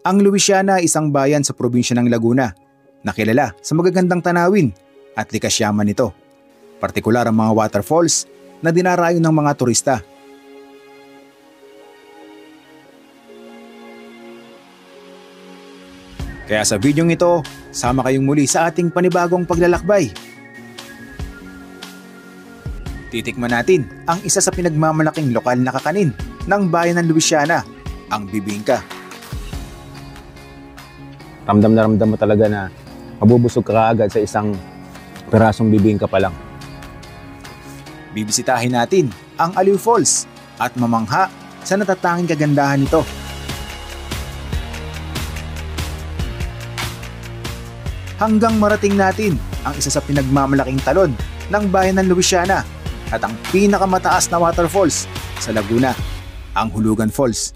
Ang Luisiana ay isang bayan sa probinsya ng Laguna na kilala sa magagandang tanawin at likas yaman nito. Partikular ang mga waterfalls na dinarayo ng mga turista. Kaya sa videong ito, sama kayong muli sa ating panibagong paglalakbay. Titikman natin ang isa sa pinagmamalaking lokal na kakanin ng bayan ng Luisiana, ang bibingka. Ramdam na ramdam mo talaga na mabubusog ka kaagad sa isang pirasong bibingka pa lang. Bibisitahin natin ang Aliw Falls at mamangha sa natatanging kagandahan nito. Hanggang marating natin ang isa sa pinagmamalaking talon ng bayan ng Luisiana at ang pinakamataas na waterfalls sa Laguna, ang Hulugan Falls.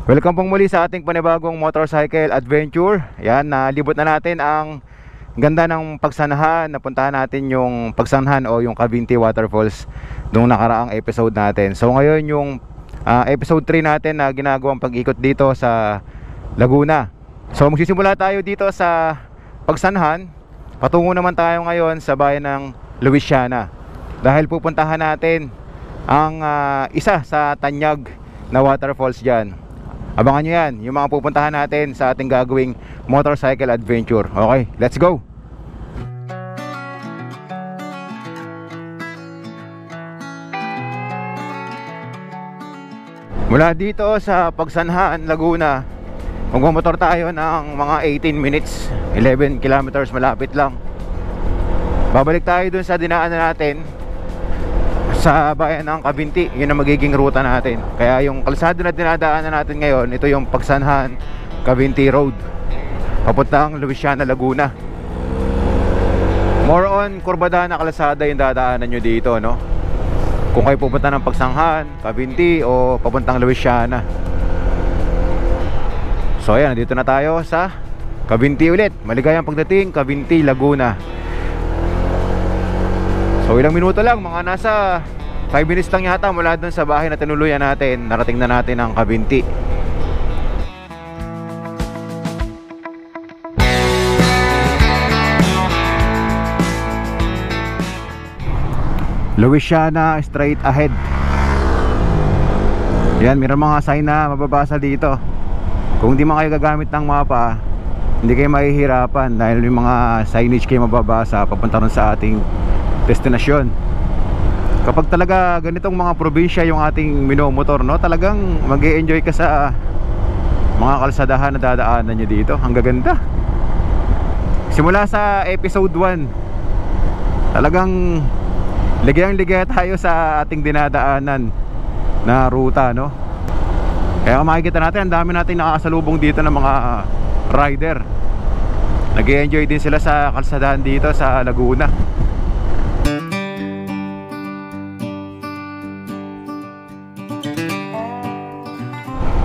Welcome pong muli sa ating panibagong motorcycle adventure. Yan, nalibot na natin ang ganda ng pagsanahan. Napuntahan natin yung pagsanahan o yung Cavinti Waterfalls nung nakaraang episode natin. So ngayon yung episode 3 natin na ginagawang pag-ikot dito sa Laguna. So magsisimula tayo dito sa pagsanahan. Patungo naman tayo ngayon sa bayan ng Luisiana dahil pupuntahan natin ang isa sa tanyag na waterfalls dyan. Abangan nyo yan, yung mga pupuntahan natin sa ating gagawing motorcycle adventure. Okay, let's go! Mula dito sa Pagsanhaan, Laguna, magmamotor tayo ng mga 18 minutes, 11 kilometers, malapit lang. Babalik tayo dun sa dinaanan natin sa bayan ng Cavinti. Yun ang magiging ruta natin. Kaya yung kalsada na dinadaanan natin ngayon, ito yung Pagsanhaan Cavinti Road papuntang Luisiana, Laguna. More on kurbada na kalsada yung dadaanan nyo dito, no? Kung kayo pupunta ng Pagsanhaan, Cavinti o papuntang Luisiana. So ayan, dito na tayo sa Cavinti ulit. Maligayang pagdating, Cavinti, Laguna. So ilang minuto lang, mga nasa 5 minutes lang yata mula dun sa bahay na tinuluyan natin. Narating na natin ang Cavinti. Luisiana straight ahead. Yan, mayroon mga sign na mababasa dito. Kung di man kayo gagamit ng mapa, hindi kayo mahihirapan dahil yung mga signage kayo mababasa papunta rin sa ating destinasyon. Kapag talaga ganitong mga probinsya yung ating minomotor, no, talagang mag-e-enjoy ka sa mga kalsadahan na dadaanan nyo dito. Ang gaganda. Simula sa episode 1, talagang ligayang-ligaya tayo sa ating dinadaanan na ruta, no. Kaya makikita natin, ang dami natin nakakasalubong dito ng mga rider. Nag-e-enjoy din sila sa kalsadahan dito sa Laguna.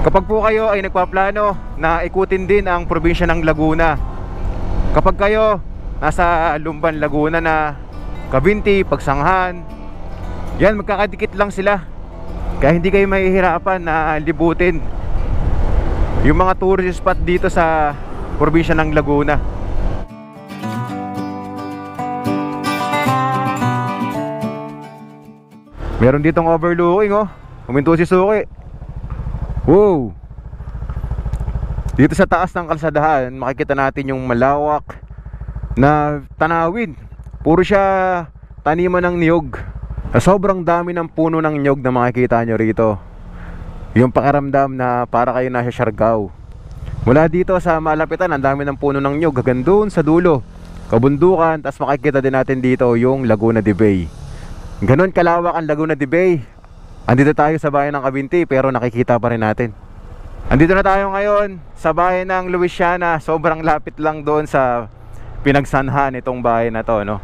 Kapag po kayo ay nagpaplano na ikutin din ang probinsya ng Laguna, kapag kayo nasa Lumban, Laguna na, Cavinti, Pagsangaan, yan, magkakadikit lang sila. Kaya hindi kayo mahihirapan na libutin yung mga tourist spot dito sa probinsya ng Laguna. Meron ditong overlooking, oh. Huminto si Suki. Wow! Dito sa taas ng kalsadahan, makikita natin yung malawak na tanawin. Puro siya taniman ng niyog. Sobrang dami ng puno ng niyog na makikita nyo rito. Yung pakiramdam na para kayo nasa Siargao. Mula dito sa malapitan, ang dami ng puno ng niyog. Hanggang doon sa dulo, kabundukan. Tapos makikita din natin dito yung Laguna de Bay. Ganon kalawak ang Laguna de Bay. Andito tayo sa bayan ng Cavinti, pero nakikita pa rin natin. Andito na tayo ngayon sa bayan ng Luisiana. Sobrang lapit lang doon sa pinagsanhan itong bayan na to, no?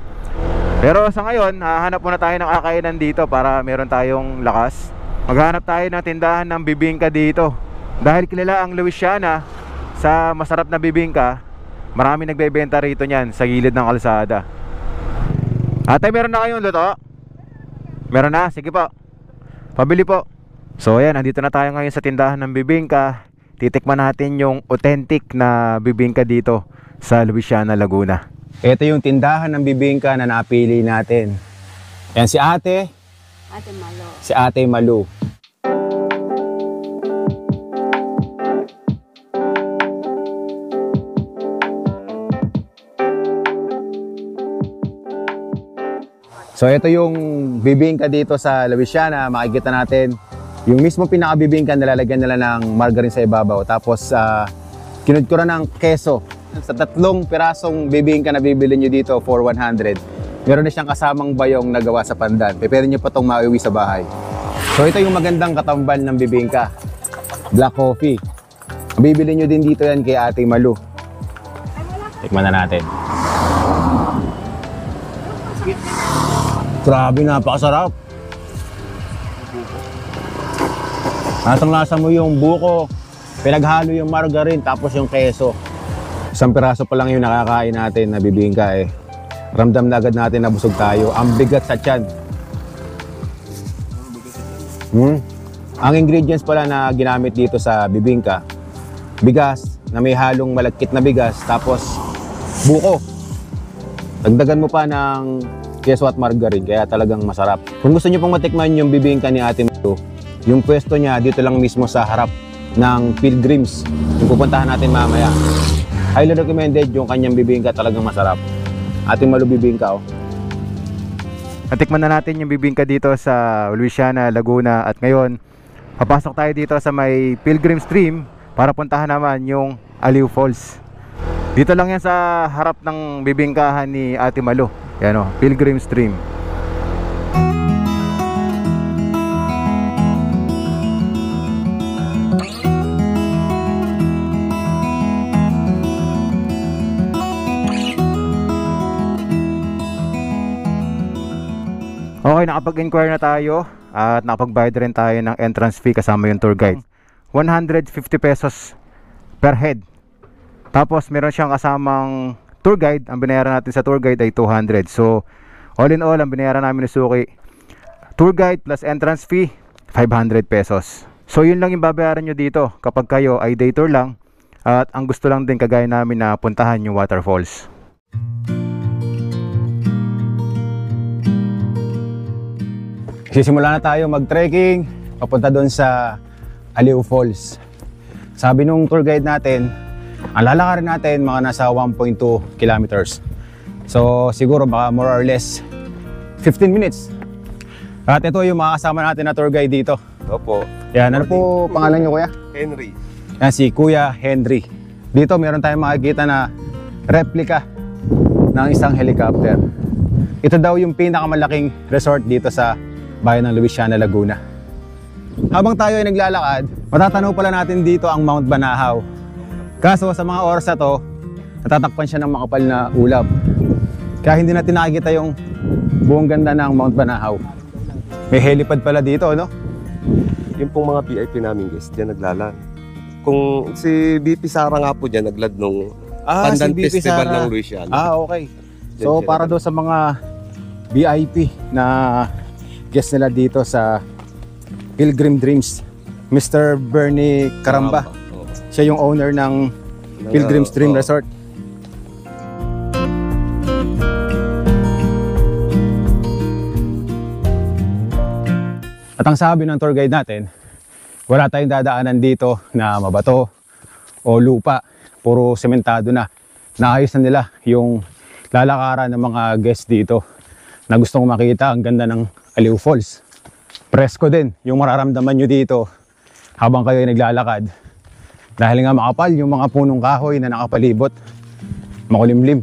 Pero sa ngayon, hahanap muna tayo ng kakainan dito para meron tayong lakas. Maghanap tayo ng tindahan ng bibingka dito. Dahil kilala ang Luisiana sa masarap na bibingka, marami nagbebenta rito niyan sa gilid ng kalsada. Ate, meron na kayong luto? Meron na? Sige po. Pabili po. So ayan, nandito na tayo ngayon sa tindahan ng bibingka. Titikman natin yung authentic na bibingka dito sa Luisiana, Laguna. Ito yung tindahan ng bibingka na napili natin. Yan si Ate. Ate Malo. Si Ate Malu. So ito yung bibingka dito sa Luisiana. Makikita natin yung mismo pinakabibingka, nilalagyan nila ng margarine sa ibabaw. Tapos kinudkuran ng keso. Sa 3 pirasong bibingka na bibili nyo dito for 100, meron na siyang kasamang bayong na gawa sa pandan. Pwede nyo pa itong mauwi sa bahay. So ito yung magandang katambal ng bibingka, black coffee. Bibili nyo din dito yan kay Ate Malu. Tikman na natin. Grabe, napakasarap. Lasang-lasa mo yung buko, pinaghalo yung margarine, tapos yung keso. Isang piraso pa lang yung nakakain natin na bibingka eh. Ramdam na agad natin na busog tayo. Ang bigat sa tiyan. Ang ingredients pala na ginamit dito sa bibingka, bigas na may halong malagkit na bigas, tapos buko. Dagdagan mo pa ng keso at margarine, kaya talagang masarap. Kung gusto nyo pong matikman yung bibingka ni Ate Malu, yung pwesto niya dito lang mismo sa harap ng Pilgrims, yung pupuntahan natin mamaya. Highly recommended yung kanyang bibingka, talagang masarap. Ate Malu bibingka, oh. Natikman na natin yung bibingka dito sa Luisiana, Laguna. At ngayon, papasok tayo dito sa may Pilgrim Stream para puntahan naman yung Aliw Falls. Dito lang yan sa harap ng bibingkahan ni Ate Malu. Yan o, Pilgrim Stream. Okay, nakapag-inquire na tayo at nakapag-bayad rin tayo ng entrance fee kasama yung tour guide. 150 pesos per head. Tapos meron siyang kasamang tour guide. Ang binayaran natin sa tour guide ay 200. So all in all, ang binayaran namin ni Suki, tour guide plus entrance fee, 500 pesos. So yun lang yung babayaran nyo dito kapag kayo ay day tour lang at ang gusto lang din kagaya namin na puntahan yung waterfalls. Sisimula na tayo mag-trekking papunta doon sa Aliw Falls. Sabi nung tour guide natin, ang lalakarin natin mga nasa 1.2 kilometers. So siguro baka more or less 15 minutes. At ito yung mga kasama natin na tour guide dito. Opo. Yan, ano po pangalan niyo, kuya? Henry. Yan, si Kuya Henry. Dito meron tayong makikita na replica ng isang helicopter. Ito daw yung pinakamalaking resort dito sa bayan ng Luisiana, Laguna. Habang tayo ay naglalakad, matatanaw pala natin dito ang Mount Banahaw. Kaso sa mga oras na to, natatakpan siya ng makapal na ulap. Kaya hindi natin nakikita yung buong ganda ng Mount Banahaw. May helipad pala dito, no? Yung pong mga VIP namin guys, dyan naglalan. Kung si BP Sara nga po dyan, naglad nung Pandan si BP Festival Sara. ng Luisiana. Okay. Dyan So siya para daw sa mga VIP na guest nila dito sa Pilgrim Dreams, Mr. Bernie Caramba. Oo. Siya yung owner ng Pilgrim Dream Oo. Resort. At ang sabi ng tour guide natin, wala tayong dadaanan dito na mabato o lupa, puro sementado na. Naayos na nila yung lalakaran ng mga guests dito na gustong makita ang ganda ng Aliw Falls. Presko din yung mararamdaman nyo dito habang kayo ay naglalakad. Dahil nga makapal yung mga punong kahoy na nakapalibot, makulimlim.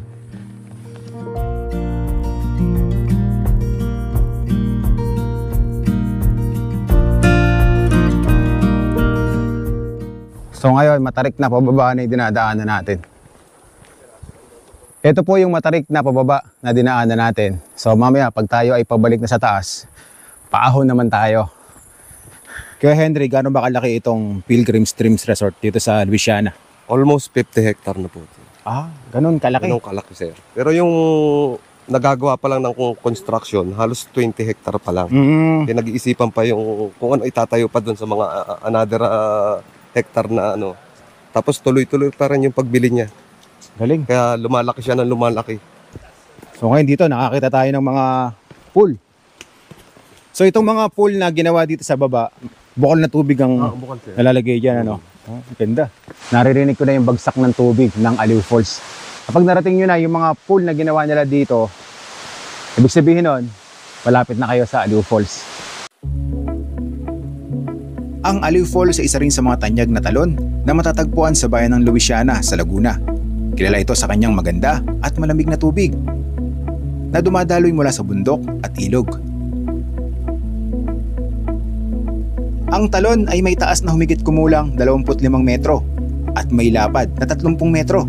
So ngayon, matarik na pababa na yung dinadaanan natin. Ito po yung matarik na pababa na dinaanan natin. So mamaya, pag tayo ay pabalik na sa taas, paahon naman tayo. Kaya Henry, gaano ba kalaki itong Pilgrim Streams Resort dito sa Luisiana? Almost 50 hectare na po. Ganun kalaki. Ganun kalaki, sir. Pero yung nagagawa pa lang ng construction, halos 20 hectare pa lang. Kaya nag-iisipan pa yung kung ano itatayo pa doon sa mga another hectare na ano. Tapos tuloy-tuloy pa rin yung pagbili niya. Galing. Kaya lumalaki siya ng lumalaki. So ngayon dito nakakita tayo ng mga pool. So itong mga pool na ginawa dito sa baba, bukal na tubig ang nalalagay dyan, ano? Oh, ganda. Naririnig ko na yung bagsak ng tubig ng Aliw Falls. Kapag narating nyo na yung mga pool na ginawa nila dito, ibig sabihin nun, malapit na kayo sa Aliw Falls. Ang Aliw Falls ay isa rin sa mga tanyag na talon na matatagpuan sa bayan ng Luisiana sa Laguna. Kilala ito sa kanyang maganda at malamig na tubig na dumadaloy mula sa bundok at ilog. Ang talon ay may taas na humigit kumulang 25 metro at may lapad na 30 metro.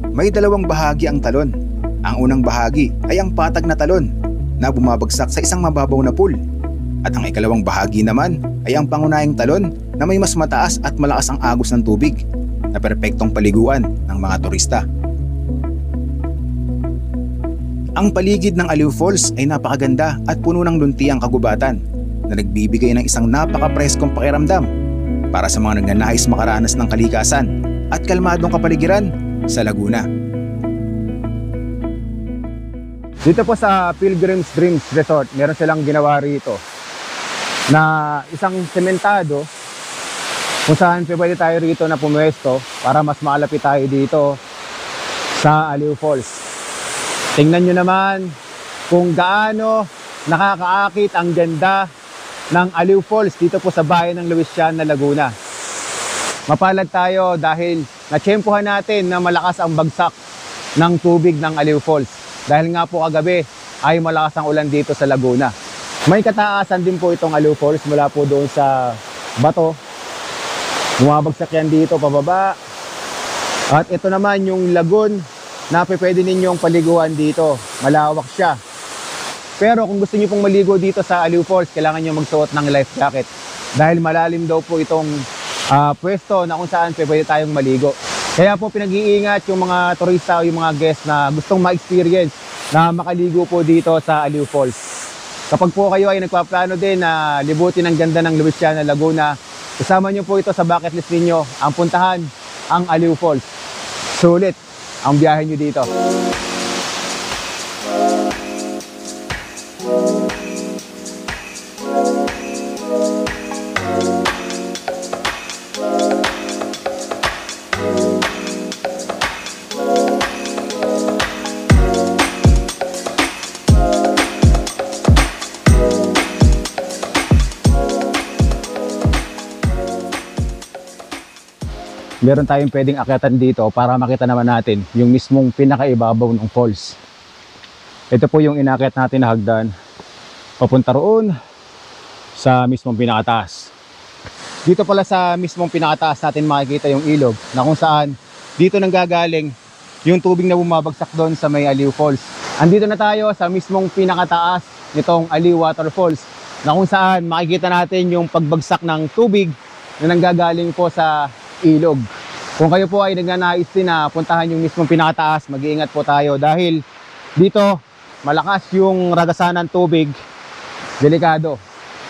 May dalawang bahagi ang talon. Ang unang bahagi ay ang patag na talon na bumabagsak sa isang mababaw na pool. At ang ikalawang bahagi naman ay ang pangunahing talon na may mas mataas at malakas ang agos ng tubig na perpektong paliguan ng mga turista. Ang paligid ng Aliw Falls ay napakaganda at puno ng luntiang kagubatan na nagbibigay ng isang napaka-preskong pakiramdam para sa mga nagnanais makaranas ng kalikasan at kalmadong kapaligiran sa Laguna. Dito po sa Pilgrim's Dreams Resort, meron silang ginawa rito na isang sementado kung saan pwede tayo rito na pumwesto para mas malapit tayo dito sa Aliw Falls. Tingnan nyo naman kung gaano nakakaakit ang ganda ng Aliw Falls dito po sa bayan ng Luisiana, Laguna. Mapalad tayo dahil natsyempohan natin na malakas ang bagsak ng tubig ng Aliw Falls. Dahil nga po kagabi ay malakas ang ulan dito sa Laguna. May kataasan din po itong Aliw Falls mula po doon sa bato. Bumabagsak yan dito pababa. At ito naman yung lagoon na pwede ninyong paliguan dito. Malawak siya. Pero kung gusto niyo pong maligo dito sa Aliw Falls, kailangan niyo magsuot ng life jacket. Dahil malalim daw po itong pwesto na kung saan pwede tayong maligo. Kaya po pinag-iingat yung mga turista o yung mga guests na gustong ma-experience na makaligo po dito sa Aliw Falls. Kapag po kayo ay nagpaplano din na libutin ang ganda ng Luisiana, Laguna, kasama nyo po ito sa bucket list ninyo, ang puntahan ang Aliw Falls. Sulit ang biyahe nyo dito. Meron tayong pwedeng akyatan dito para makita naman natin yung mismong pinakaibabaw ng falls. Ito po yung inakyat natin na hagdan papunta roon sa mismong pinakataas. Dito pala sa mismong pinakataas natin makikita yung ilog na kung saan dito nanggagaling yung tubig na bumabagsak doon sa may Aliw Falls. Andito na tayo sa mismong pinakataas nitong Aliw Waterfalls na kung saan makikita natin yung pagbagsak ng tubig na nanggagaling po sa ilog. Kung kayo po ay nagnanais din na puntahan yung mismong pinakataas, mag-iingat po tayo dahil dito malakas yung ragasan ng tubig, delikado.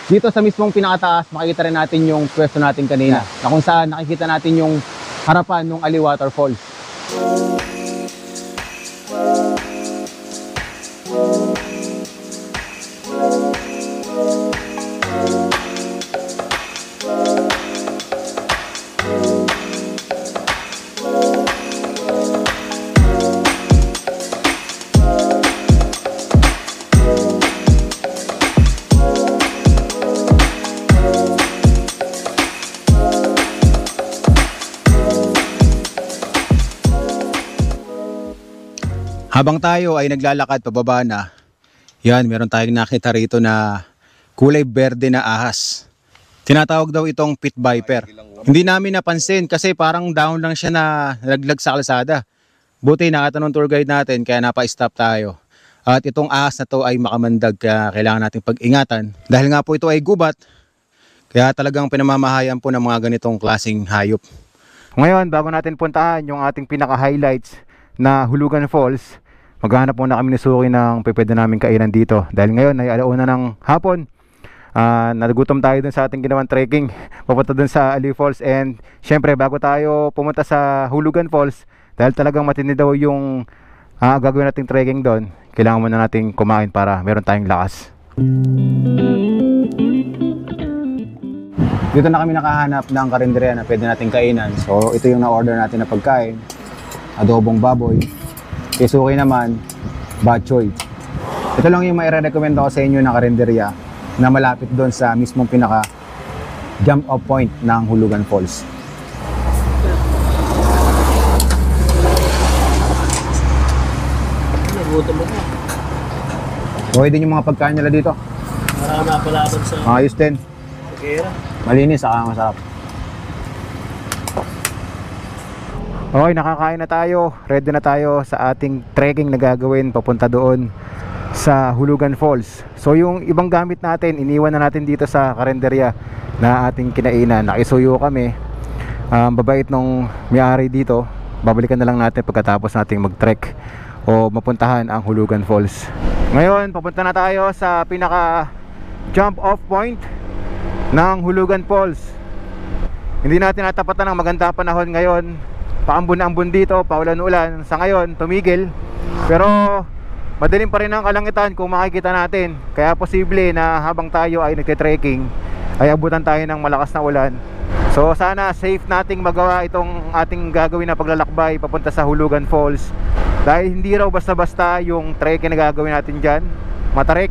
Dito sa mismong pinakataas, makikita rin natin yung pwesto natin kanina na kung saan nakikita natin yung harapan ng Aliw Waterfalls. Habang tayo ay naglalakad pababa na, yan, meron tayong nakita rito na kulay berde na ahas. Tinatawag daw itong pit viper. Hindi namin napansin kasi parang down lang siya na nalaglag sa kalsada. Buti nakatanong tour guide natin kaya napa-stop tayo. At itong ahas na to ay makamandag kaya kailangan natin pag-ingatan. Dahil nga po ito ay gubat, kaya talagang pinamamahayan po ng mga ganitong klaseng hayop. Ngayon, bago natin puntahan yung ating pinaka-highlights na Hulugan Falls, maghahanap muna kami ni Suki ng pwede namin kainan dito. Dahil ngayon ay alauna ng hapon. Nagutom tayo dun sa ating ginawang trekking papunta dun sa Ali Falls. And syempre bago tayo pumunta sa Hulugan Falls, dahil talagang matindi daw yung gagawin nating trekking doon, kailangan muna nating kumain para meron tayong lakas. Dito na kami nakahanap ng karinderya na pwede nating kainan. So ito yung na-order natin na pagkain. Adobong baboy. Kay Suki naman, bok choy. Ito lang yung mai-recommend ko sa inyo na karinderya na malapit doon sa mismong pinaka jump off point ng Hulugan Falls. Nagutom ako. Okay din yung mga pagkain nila dito. Marami na palaban sa Ayos din. pagkera. Malinis, saka masarap. Okay, nakakain na tayo. Ready na tayo sa ating trekking na gagawin papunta doon sa Hulugan Falls. So yung ibang gamit natin, iniwan na natin dito sa karinderya na ating kinainan. Nakisuyo kami. Babait nung may-ari dito. Babalikan na lang natin pagkatapos nating mag-trek o mapuntahan ang Hulugan Falls. Ngayon, papunta na tayo sa pinaka jump off point ng Hulugan Falls. Hindi natin natapatan ng maganda panahon ngayon. Paambon-ambon dito, paulan-ulan. Sa ngayon, tumigil. Pero madilim pa rin ang kalangitan kung makikita natin. Kaya posible na habang tayo ay nagte-trekking ay abutan tayo ng malakas na ulan. So sana safe nating magawa itong ating gagawin na paglalakbay papunta sa Hulugan Falls. Dahil hindi raw basta-basta yung trekking na gagawin natin dyan. Matarik.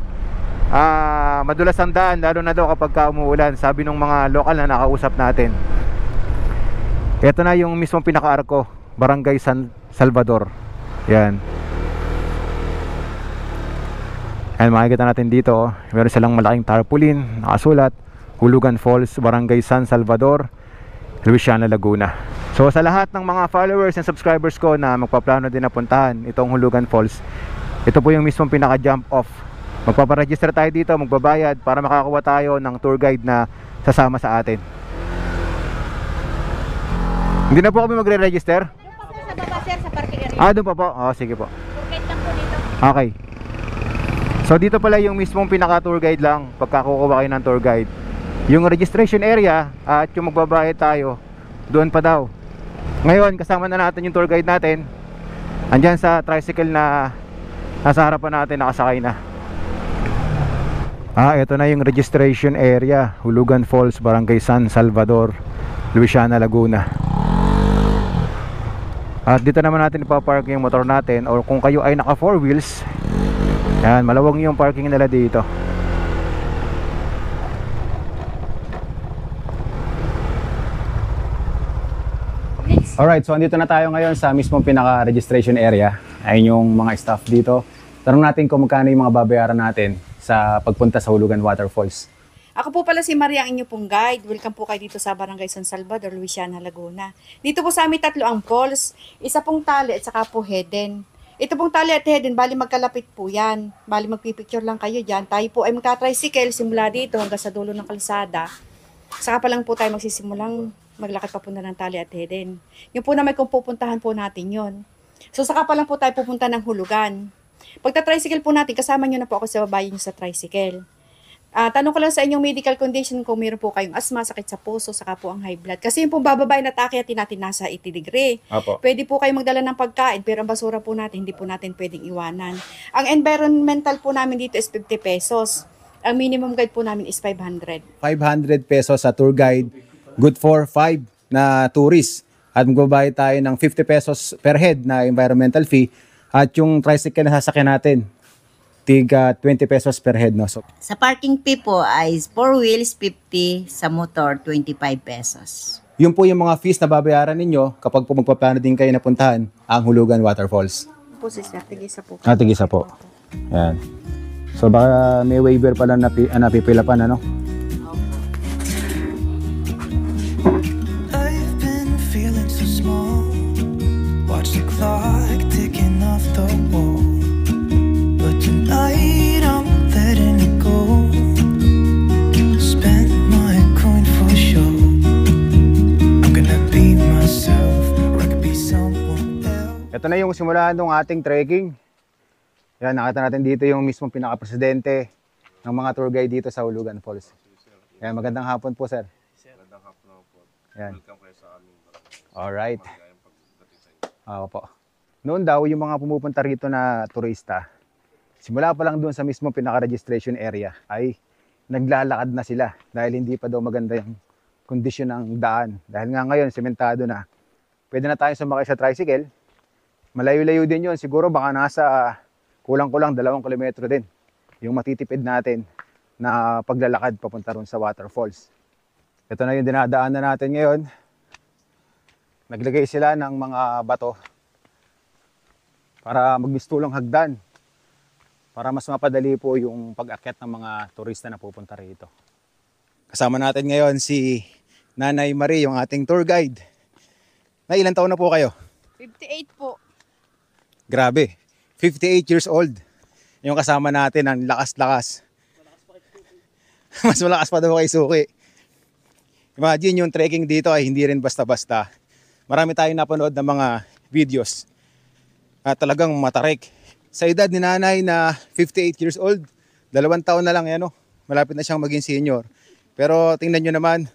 Madulas ang daan, lalo na daw kapag umuulan. Sabi ng mga lokal na nakausap natin. Ito na yung mismong pinaka-arko, Barangay San Salvador. Yan. And makikita natin dito, meron silang malaking tarpaulin, nakasulat, Hulugan Falls, Barangay San Salvador, Luisiana, Laguna. So sa lahat ng mga followers and subscribers ko na magpaplano din na puntahan itong Hulugan Falls, ito po yung mismong pinaka-jump off. Magpaparegister tayo dito, magbabayad para makakuha tayo ng tour guide na sasama sa atin. Hindi na po kami magre-register? Doon pa sa baba, sir, sa parking area. Doon pa po? Sige po. Tour guide lang po dito. Okay. So dito pala yung mismong pinaka-tour guide lang pagkakukuha kayo ng tour guide. Yung registration area at yung magbabayad tayo, doon pa daw. Ngayon, kasama na natin yung tour guide natin. Andyan sa tricycle na nasa harapan natin, nakasakay na. Ito na yung registration area, Hulugan Falls, Barangay San Salvador, Luisiana, Laguna. At dito naman natin ipapark yung motor natin, or kung kayo ay naka 4 wheels, yan, malawang yung parking nila dito. Alright, so andito na tayo ngayon sa mismong pinaka-registration area. Ayun yung mga staff dito. Tanong natin kung magkano yung mga babayaran natin sa pagpunta sa Hulugan Waterfalls. Ako po pala si Maria, ang inyo pong guide. Welcome po kayo dito sa Barangay San Salvador, Luisiana, Laguna. Dito po sa amin tatlo ang falls, isa pong tali at saka po hidden. Ito pong tali at hidden, bali magkalapit po yan. Bali magpipicture lang kayo dyan. Tayo po ay magta-tricycle simula dito hanggang sa dulo ng kalsada. Saka pa lang po tayo magsisimulang maglakad papunta ng tali at hidden. Yung po na may kung pupuntahan po natin yon. So saka pa lang po tayo pupunta ng Hulugan. Pagta-tricycle po natin, kasama nyo na po ako sa babae nyo sa tricycle. Tanong ko lang sa inyong medical condition kung meron po kayong asma, sakit sa puso, saka po ang high blood. Kasi yung pong bababay na takyatin natin nasa 80 degree. Apo. Pwede po kayo magdala ng pagkain, pero ang basura po natin, hindi po natin pwedeng iwanan. Ang environmental po namin dito is 50 pesos. Ang minimum guide po namin is 500. 500 pesos sa tour guide, good for 5 na tourists. At magbabayad tayo ng 50 pesos per head na environmental fee. At yung tricycle na sasakyan natin, tiga 20 pesos per head. No? So, Sa parking fee po ay 4 wheels 50, sa motor 25 pesos. yun po yung mga fees na babayaran ninyo kapag po magpaplano din kayo na puntahan ang Hulugan Waterfalls. Po si Sir, tigisa po. Tigisa po. Yan. So baka may waiver pala na napipila pa na, no? I've been feeling so small. Watch the clock ticking off the wall. But tonight I'm letting it go. Spend my coin for sure. I'm gonna be myself, or I could be someone else. Ito na yung simula ng ating trekking. Yan, nakita natin dito yung mismong pinaka-presidente ng mga tour guide dito sa Hulugan Falls. Yan, magandang hapon po, sir. Magandang hapon po. Yan. Welcome kayo sa aming barangay. Alright. Maligayang pagdating sa inyo. Oo po. Noon daw, yung mga pumupunta rito na turista, simula pa lang doon sa mismong pinaka-registration area, ay naglalakad na sila dahil hindi pa daw maganda yung kondisyon ng daan. Dahil nga ngayon, sementado na. Pwede na tayo sumakay sa tricycle. Malayo-layo din yun. Siguro baka nasa kulang-kulang 2 kilometro din yung matitipid natin na paglalakad papunta ron sa waterfalls. Ito na yung dinadaanan natin ngayon. Naglagay sila ng mga bato para magmistulong hagdan para mas mapadali po yung pag-akyat ng mga turista na pupunta rito. Kasama natin ngayon si Nanay Marie, yung ating tour guide. Na ilang taon na po kayo? 58 po. Grabe, 58 years old. Yung kasama natin, ang lakas-lakas. Mas malakas pa daw kay Suki. Imagine yung trekking dito ay hindi rin basta-basta. Marami tayong napanood ng mga videos at talagang matarik. Sa edad ni nanay na 58 years old, 2 taon na lang yan, malapit na siyang maging senior. Pero tingnan nyo naman,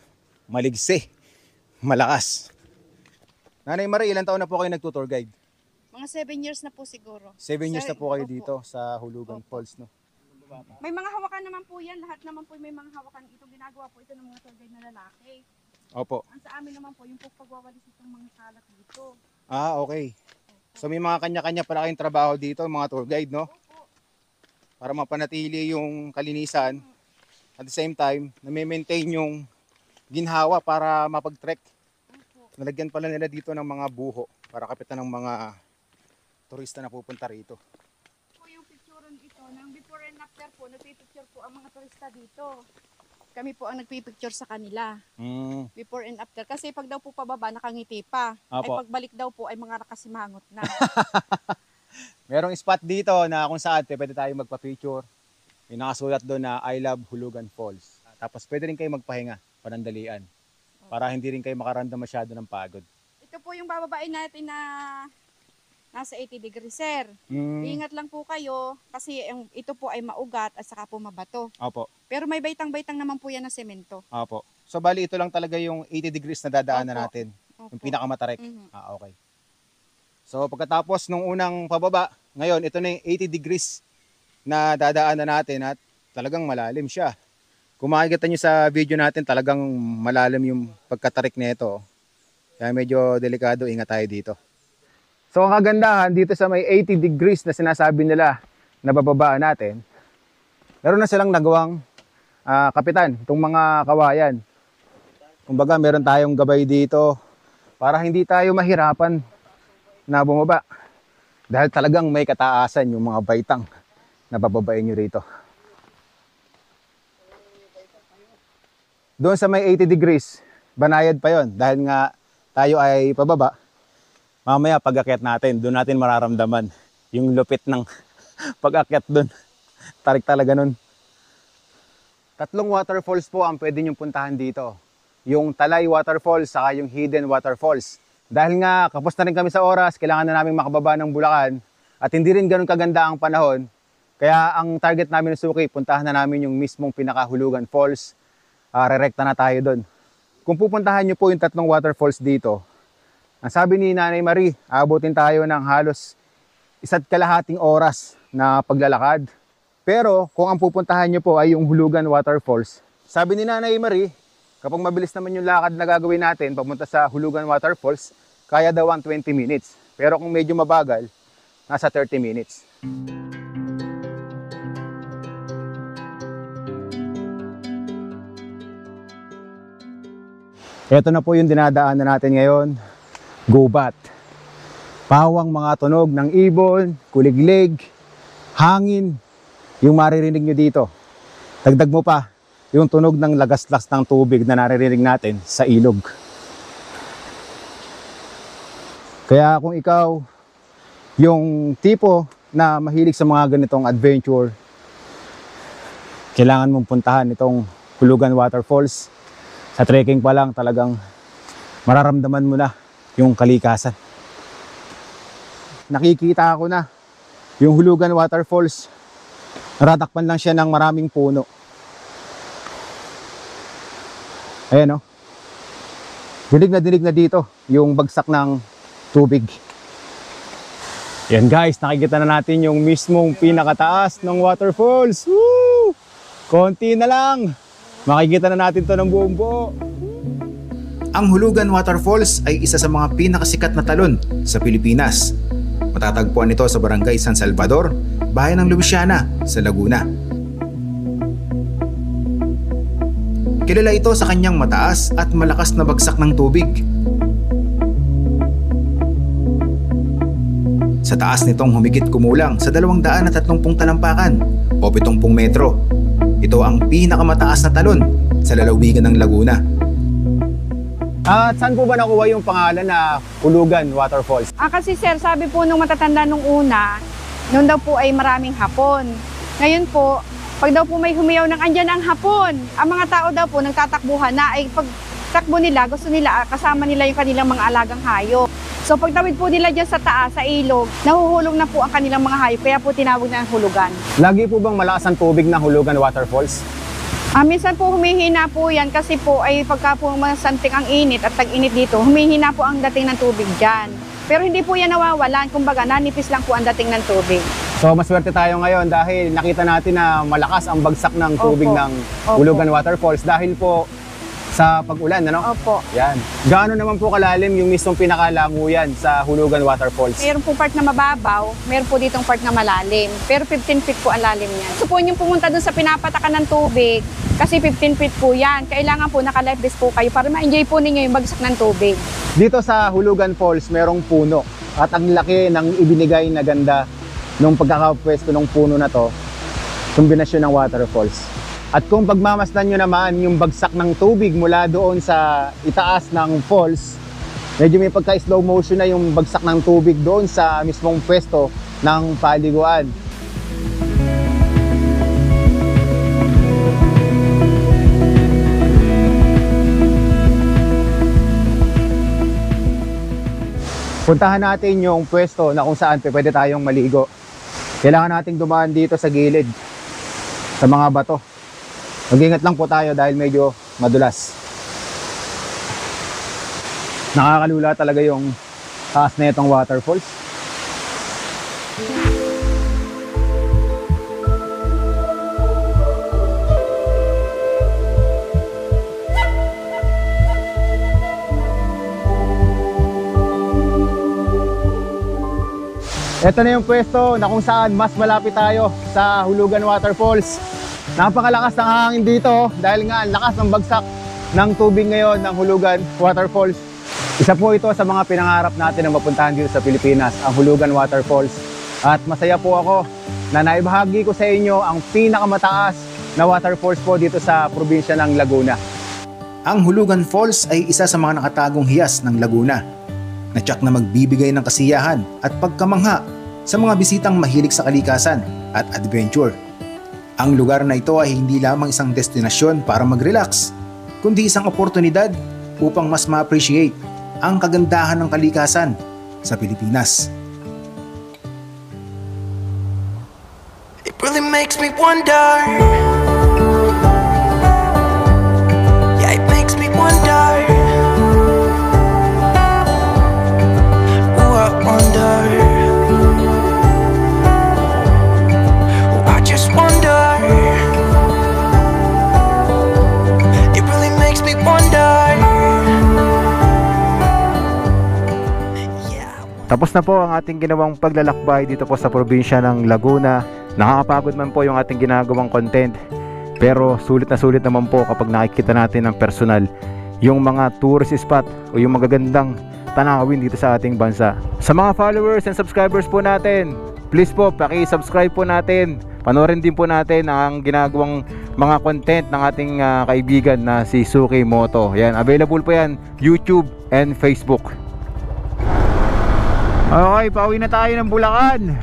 maligsi, malakas. Nanay Marie, ilang taon na po kayo nagtutour guide? Mga 7 years na po siguro. 7 years na po kayo Opo. dito sa Hulugan Falls, no? May mga hawakan naman po yan. Lahat naman po may mga hawakan. Itong ginagawa po ito ng mga tour guide na lalaki. Opo. Ang sa amin naman po, yung po pagwawalis itong mga kalat dito. Ah, okay. So may mga kanya-kanya pala kayong trabaho dito, mga tour guide, no? Para mapanatili yung kalinisan. At the same time, na-maintain yung ginhawa para mapag-trek. Nalagyan pala nila dito ng mga buho para kapitan ng mga turista na pupunta rito. Po yung picturean ito, ng before and after po, nagpipicture po ang mga turista dito. Kami po ang nagpipicture sa kanila. Before and after. Kasi pag daw po pababa, nakangiti pa. Ay Apo. pagbalik daw po, ay mga nakasimangot na. Merong spot dito na kung saan pwede tayo magpa-picture. May nakasulat doon na I love Hulugan Falls. Tapos pwede rin kayo magpahinga, panandalian. Para hindi rin kayo makaramdam masyado ng pagod. Ito po yung bababain natin na nasa 80 degrees, sir. Mm. Ingat lang po kayo kasi ito po ay maugat at saka po mabato. Opo, Pero may baitang-baitang naman po yan na semento. opo. So bali ito lang talaga yung 80 degrees na dadaanan Opo. natin. Opo. Yung pinakamatarik. Mhm. Ah, okay. So pagkatapos nung unang pababa, ngayon ito na yung 80 degrees na dadaanan natin at talagang malalim siya. Kung makikita nyo sa video natin, talagang malalim yung pagkatarik nito. Kaya medyo delikado, ingat tayo dito. So ang kagandahan dito sa may 80 degrees na sinasabi nila na bababaan natin, meron na silang nagawang kapitan, itong mga kawayan. Kumbaga meron tayong gabay dito para hindi tayo mahirapan na bumaba. Dahil talagang may kataasan yung mga baitang na bababain nyo rito. Doon sa may 80 degrees, banayad pa yon dahil nga tayo ay pababa. Mamaya pag-akyat natin, doon natin mararamdaman yung lupit ng pag-akyat doon. Tarik talaga nun. 3 waterfalls po ang pwede nyong puntahan dito. Yung Talay Waterfalls saka yung Hidden Waterfalls. Dahil nga kapos na rin kami sa oras, kailangan na namin makababa ng Bulacan at hindi rin ganun kaganda ang panahon. Kaya ang target namin ng Suki, puntahan na namin yung mismong pinaka-Hulugan Falls. Rerekta na tayo doon. Kung pupuntahan nyo po yung 3 waterfalls dito, ang sabi ni Nanay Marie, aabutin tayo ng halos 1.5 oras na paglalakad. Pero kung ang pupuntahan nyo po ay yung Hulugan Waterfalls, sabi ni Nanay Marie, kapag mabilis naman yung lakad na gagawin natin papunta sa Hulugan Waterfalls, kaya daw ang 20 minutes. Pero kung medyo mabagal, nasa 30 minutes. Ito na po yung dinadaanan natin ngayon, gubat. Pawang mga tunog ng ibon, kuliglig, hangin, yung maririnig nyo dito. Dagdag mo pa, yung tunog ng lagaslas ng tubig na naririnig natin sa ilog. Kaya kung ikaw, yung tipo na mahilig sa mga ganitong adventure, kailangan mong puntahan itong Hulugan Waterfalls. Sa trekking pa lang talagang mararamdaman mo na yung kalikasan. Nakikita ko na yung Hulugan Waterfalls, naratakpan lang siya ng maraming puno. Ayan o. Dinig na dito yung bagsak ng tubig. Yan guys, nakikita na natin yung mismong pinakataas ng waterfalls. Woo! Konti na lang. Makikita na natin to ng buong buo. Ang Hulugan Waterfalls ay isa sa mga pinakasikat na talon sa Pilipinas. Matatagpuan ito sa Barangay San Salvador, bayan ng Luisiana sa Laguna. Kilala ito sa kanyang mataas at malakas na bagsak ng tubig. Sa taas nitong humigit kumulang sa 230 talampakan o 70 metro. Ito ang pinakamataas na talon sa lalawigan ng Laguna. At saan po ba nakuha yung pangalan na Hulugan Waterfalls? Kasi sir, sabi po nung matatanda nung una, noon daw po ay maraming hapon. Ngayon po, pag daw po may humiyaw ng andyan ang hapon, ang mga tao daw po nagtatakbuhan na ay pag takbo nila, gusto nila kasama nila yung kanilang mga alagang hayop. So pagtawid po nila dyan sa taas, sa ilog, nahuhulog na po ang kanilang mga hayop, kaya po tinawag na ang hulugan. Lagi po bang malakas ang tubig ng Hulugan Waterfalls? Minsan po humihina po yan kasi po ay pagka po masanting ang init at tag-init dito, humihina po ang dating ng tubig dyan. Pero hindi po yan nawawalan, kumbaga nanipis lang po ang dating ng tubig. So maswerte tayo ngayon dahil nakita natin na malakas ang bagsak ng tubig ng Hulugan Waterfalls dahil po sa pag-ulan, ano? Opo. Yan. Gaano naman po kalalim yung mismong pinakalamuyan sa Hulugan Waterfalls? Meron po part na mababaw, meron po ditong part na malalim. Pero 15 feet po ang lalim niyan. So po yung pumunta dun sa pinapatakan ng tubig, kasi 15 feet po yan. Kailangan po naka-life vest po kayo para ma-enjoy po ninyo yung bagsak ng tubig. Dito sa Hulugan Falls, merong puno. At ang laki ng ibinigay na ganda nung pagkakapwesto ng puno na to, kombinasyon ng waterfalls. At kung pagmamasdan nyo naman yung bagsak ng tubig mula doon sa itaas ng falls, medyo may pagka-slow motion na yung bagsak ng tubig doon sa mismong pwesto ng paliguan. Puntahan natin yung pwesto na kung saan pwede tayong maligo. Kailangan nating dumaan dito sa gilid, sa mga bato. Mag-ingat lang po tayo dahil medyo madulas. Nakakalula talaga yung taas na itong waterfalls. Ito na yung pwesto na kung saan mas malapit tayo sa Hulugan Waterfalls. Napakalakas ng hangin dito dahil nga ang lakas ng bagsak ng tubig ngayon ng Hulugan Waterfalls. Isa po ito sa mga pinangarap natin na mapuntahan dito sa Pilipinas, ang Hulugan Waterfalls. At masaya po ako na naibahagi ko sa inyo ang pinakamataas na waterfalls po dito sa probinsya ng Laguna. Ang Hulugan Falls ay isa sa mga nakatagong hiyas ng Laguna na tiyak na magbibigay ng kasiyahan at pagkamangha sa mga bisitang mahilig sa kalikasan at adventure. Ang lugar na ito ay hindi lamang isang destinasyon para mag-relax, kundi isang oportunidad upang mas ma-appreciate ang kagandahan ng kalikasan sa Pilipinas. It really makes me wonder. Yeah, it makes me wonder. Ooh, I wonder. Ooh, I just wonder. It really makes me wonder. Tapos na po ang ating ginawang paglalakbay dito po sa probinsya ng Laguna. Nakakapagod man po yung ating ginagawang content, pero sulit na sulit naman po kapag nakikita natin ng personal yung mga tourist spot o yung magagandang tanawin dito sa ating bansa. Sa mga followers and subscribers po natin, please po paki-subscribe po natin. Panoorin din po natin ang ginagawang mga content ng ating kaibigan na si Suki Moto. Yan, available po yan YouTube and Facebook. Okay, pauwi na tayo ng Bulacan.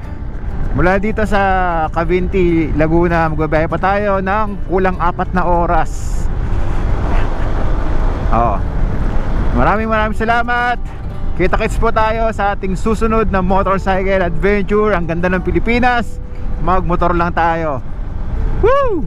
Mula dito sa Cavinti, Laguna, magbabiyahe pa tayo ng kulang 4 na oras. Maraming salamat. Kita-kits po tayo sa ating susunod na motorcycle adventure. Ang ganda ng Pilipinas, magmotor lang tayo. Woo!